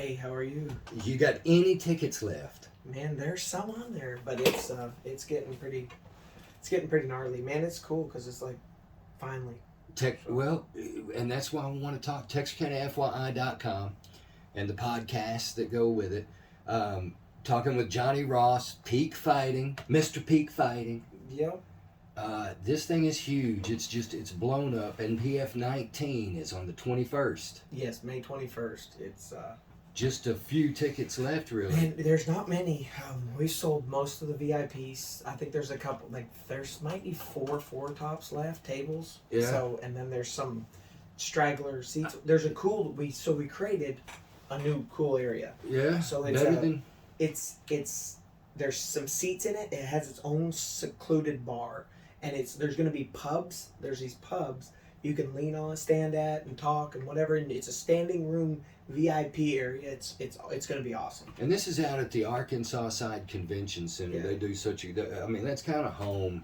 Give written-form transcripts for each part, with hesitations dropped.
Hey, how are you? You got any tickets left? Man, there's some on there, but it's getting pretty gnarly. Man, it's cool because it's like finally. Well, and that's why I want to talk TexarkanaFYI.com and the podcasts that go with it. Talking with Johnny Ross, Peak Fighting, Mr. Peak Fighting. Yep. This thing is huge. It's blown up, and PF19 is on the 21st. Yes, May 21st. It's Just a few tickets left, really. and there's not many. We sold most of the VIPs. I think there's a couple. Like there's might be four tops left tables. Yeah. So and then there's some straggler seats. There's a cool. We created a new cool area. Yeah. So it's better than. it's there's some seats in it. It has its own secluded bar, and there's going to be pubs. There's these pubs you can lean on, stand at, and talk and whatever. And it's a standing room VIP area. It's going to be awesome. And this is out at the Arkansas Side Convention Center. Yeah. They do such a. I mean, that's kind of home.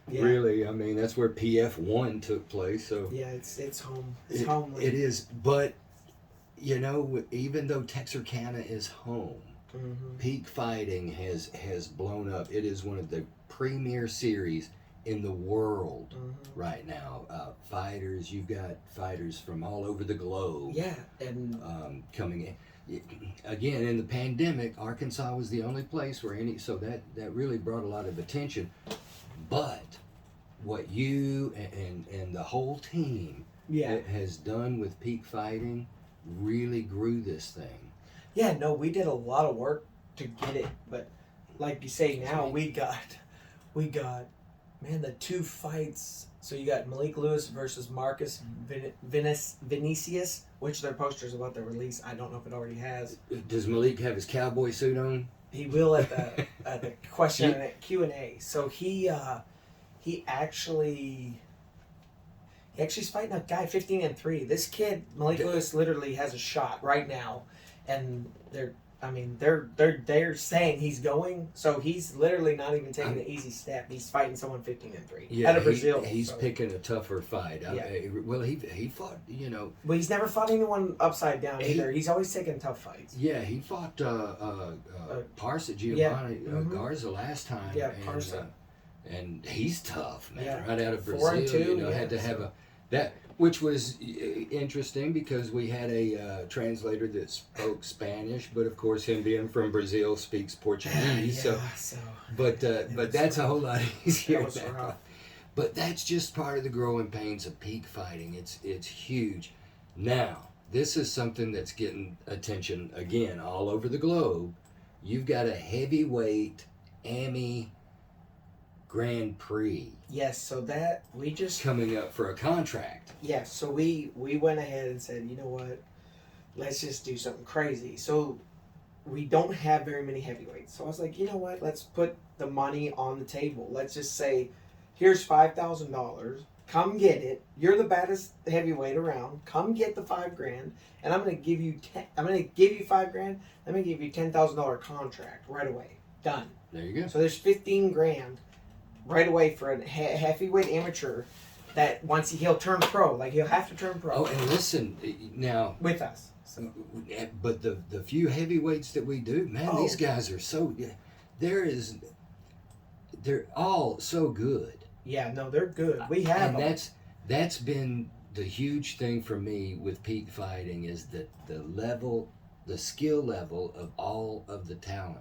Yeah. Really, I mean, that's where PF1 took place. So Yeah, it's home. It's home. It is, but even though Texarkana is home, Mm-hmm. Peak Fighting has blown up. It is one of the premier series in the world Mm-hmm. right now. Fighters, you've got fighters from all over the globe. Yeah, and Coming in. Again, in the pandemic, Arkansas was the only place where so that really brought a lot of attention. But what you and the whole team has done with Peak Fighting really grew this thing. yeah, no, we did a lot of work to get it, but like you say, now we got man, the two fights. So you got Malik Lewis versus Marcus Vinicius, which their posters about the release. I don't know if it already has. Does Malik have his cowboy suit on? He will at the question and Q&A. So he actually is fighting a guy 15-3. This kid Malik Lewis literally has a shot right now, and they're saying he's going. So he's literally not even taking an easy step. He's fighting someone 15-3 out of Brazil. He's picking a tougher fight. Yeah. Well, he fought. But he's never fought anyone upside down either. He's always taking tough fights. Yeah, he fought Parsa Giovanni Garza last time. Yeah, and, Parsa. And he's tough, man. Yeah. Right out of Brazil, 4-2, had to have that, which was interesting because we had a translator that spoke Spanish, but of course, him being from Brazil speaks Portuguese. But that's a whole lot easier now. But that's just part of the growing pains of Peak Fighting. It's huge. Now, this is something that's getting attention again all over the globe. You've got a heavyweight AMI Grand Prix. Yes, so that we just coming up for a contract. Yes, so we went ahead and said, you know what, let's just do something crazy. So we don't have very many heavyweights. So I was like, you know what, let's put the money on the table. Let's just say, here's $5,000. Come get it. You're the baddest heavyweight around. Come get the $5,000, and I'm gonna give you $5,000. I'm gonna give you $10,000 contract right away. Done. There you go. So there's $15,000 right away for a heavyweight amateur that once he'll turn pro. Like he'll have to turn pro. Oh, and listen now with us. So. But the few heavyweights that we do, man, these guys are so. They're all so good. Yeah, no, they're good. We have. And that's been the huge thing for me with Peak Fighting is that the skill level of all of the talent.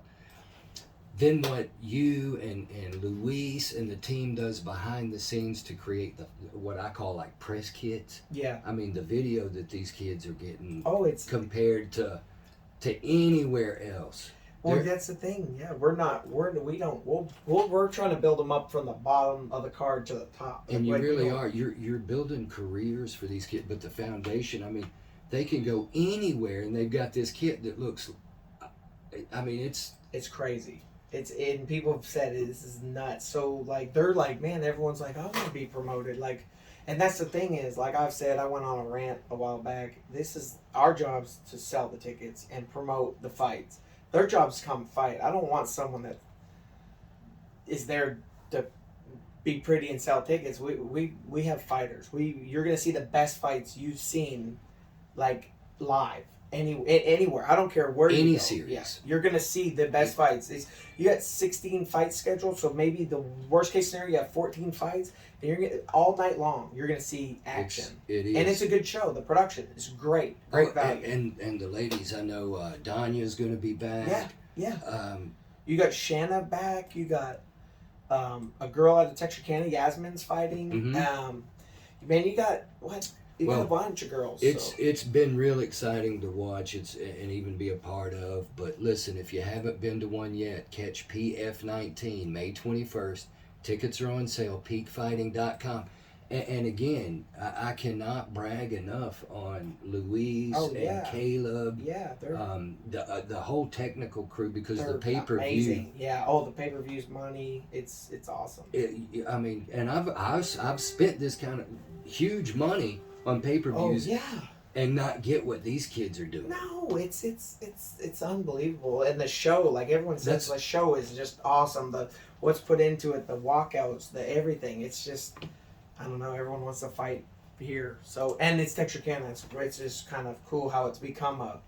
Then what you and Luis and the team does behind the scenes to create what I call like press kits. Yeah. I mean the video that these kids are getting. It's compared to anywhere else. Well, that's the thing. Yeah, we're trying to build them up from the bottom of the card to the top. And you really are. You're building careers for these kids, but the foundation. I mean, they can go anywhere, and they've got this kit that looks. I mean, it's crazy. And people have said this is nuts. So like they're like, man, everyone's like, I want to be promoted. Like, and that's the thing is, like I've said, I went on a rant a while back. This is our job's to sell the tickets and promote the fights. Their job's to come fight. I don't want someone that is there to be pretty and sell tickets. We have fighters. You're gonna see the best fights you've seen, like live. Anywhere. I don't care where you Any go. series. Yeah, you're gonna see the best fights. You got 16 fights scheduled, so maybe the worst case scenario you have 14 fights, and you're gonna all night long. You're gonna see action. It is, and it's a good show. The production is great, great value. And the ladies, I know Danya's gonna be back. Yeah. You got Shanna back. You got a girl out of Texarkana, Yasmin's fighting. Mm-hmm. Man, you got what? You got a bunch of girls. It's been real exciting to watch. And even be a part of. But listen, if you haven't been to one yet, catch PF19 May 21st. Tickets are on sale. Peakfighting.com. And again, I cannot brag enough on Louise and Caleb. Yeah, they're the whole technical crew, because the pay-per-view. Amazing. Yeah. Oh, the pay-per-view's money. It's awesome. I mean, and I've spent this kind of huge money on pay-per-views. Oh, yeah. And not get what these kids are doing. No, it's unbelievable. And the show, like everyone says, the show is just awesome. What's put into it, the walkouts, the everything. It's just, I don't know. Everyone wants to fight here. So, and it's Texarkana. It's just kind of cool how it's become a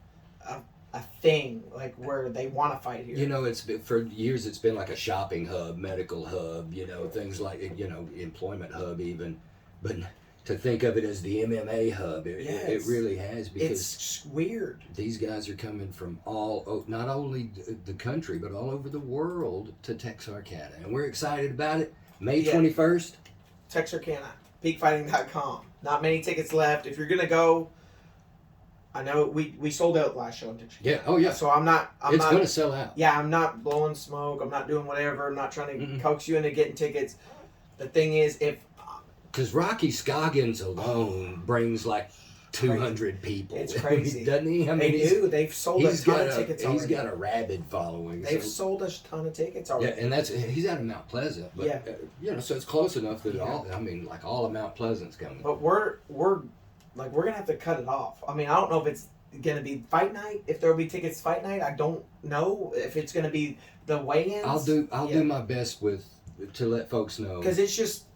thing, like where they want to fight here. You know, it's been, for years it's been like a shopping hub, medical hub. You know, things like employment hub even, but to think of it as the MMA hub, it really has, because it's weird. These guys are coming from not only the country, but all over the world to Texarkana, and we're excited about it. May 21st. Texarkana, peakfighting.com. Not many tickets left. If you're going to go, I know we sold out last show in Texarkana. Yeah, oh yeah. So I'm not going to sell out. Yeah, I'm not blowing smoke. I'm not doing whatever. I'm not trying to coax you into getting tickets. The thing is, because Rocky Scoggins alone brings like 200 people. It's crazy. Doesn't he? I mean, they do. They've sold a ton of tickets already. He's got a rabid following. They've sold a ton of tickets already. Yeah, and he's out of Mount Pleasant. But, so it's close enough that all of Mount Pleasant's coming. But we're gonna have to cut it off. I mean, I don't know if it's gonna be fight night. If there'll be tickets fight night, I don't know. If it's gonna be the weigh-ins, I'll do my best to let folks know, because it's just,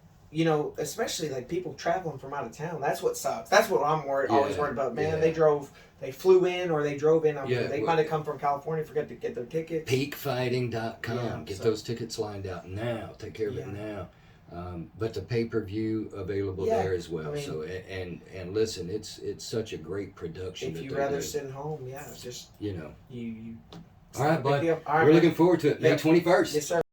especially like people traveling from out of town. That's what sucks. That's what I'm always worried about. Man, they flew in or they drove in. They might have come from California, forgot to get their tickets. Peakfighting.com. Get those tickets lined out now. Take care of it now. But the pay-per-view available there as well. I mean, so and listen, it's such a great production. If you'd rather sit at home, just you. All right, bud. We're looking forward to it. May 21st. Yes, sir.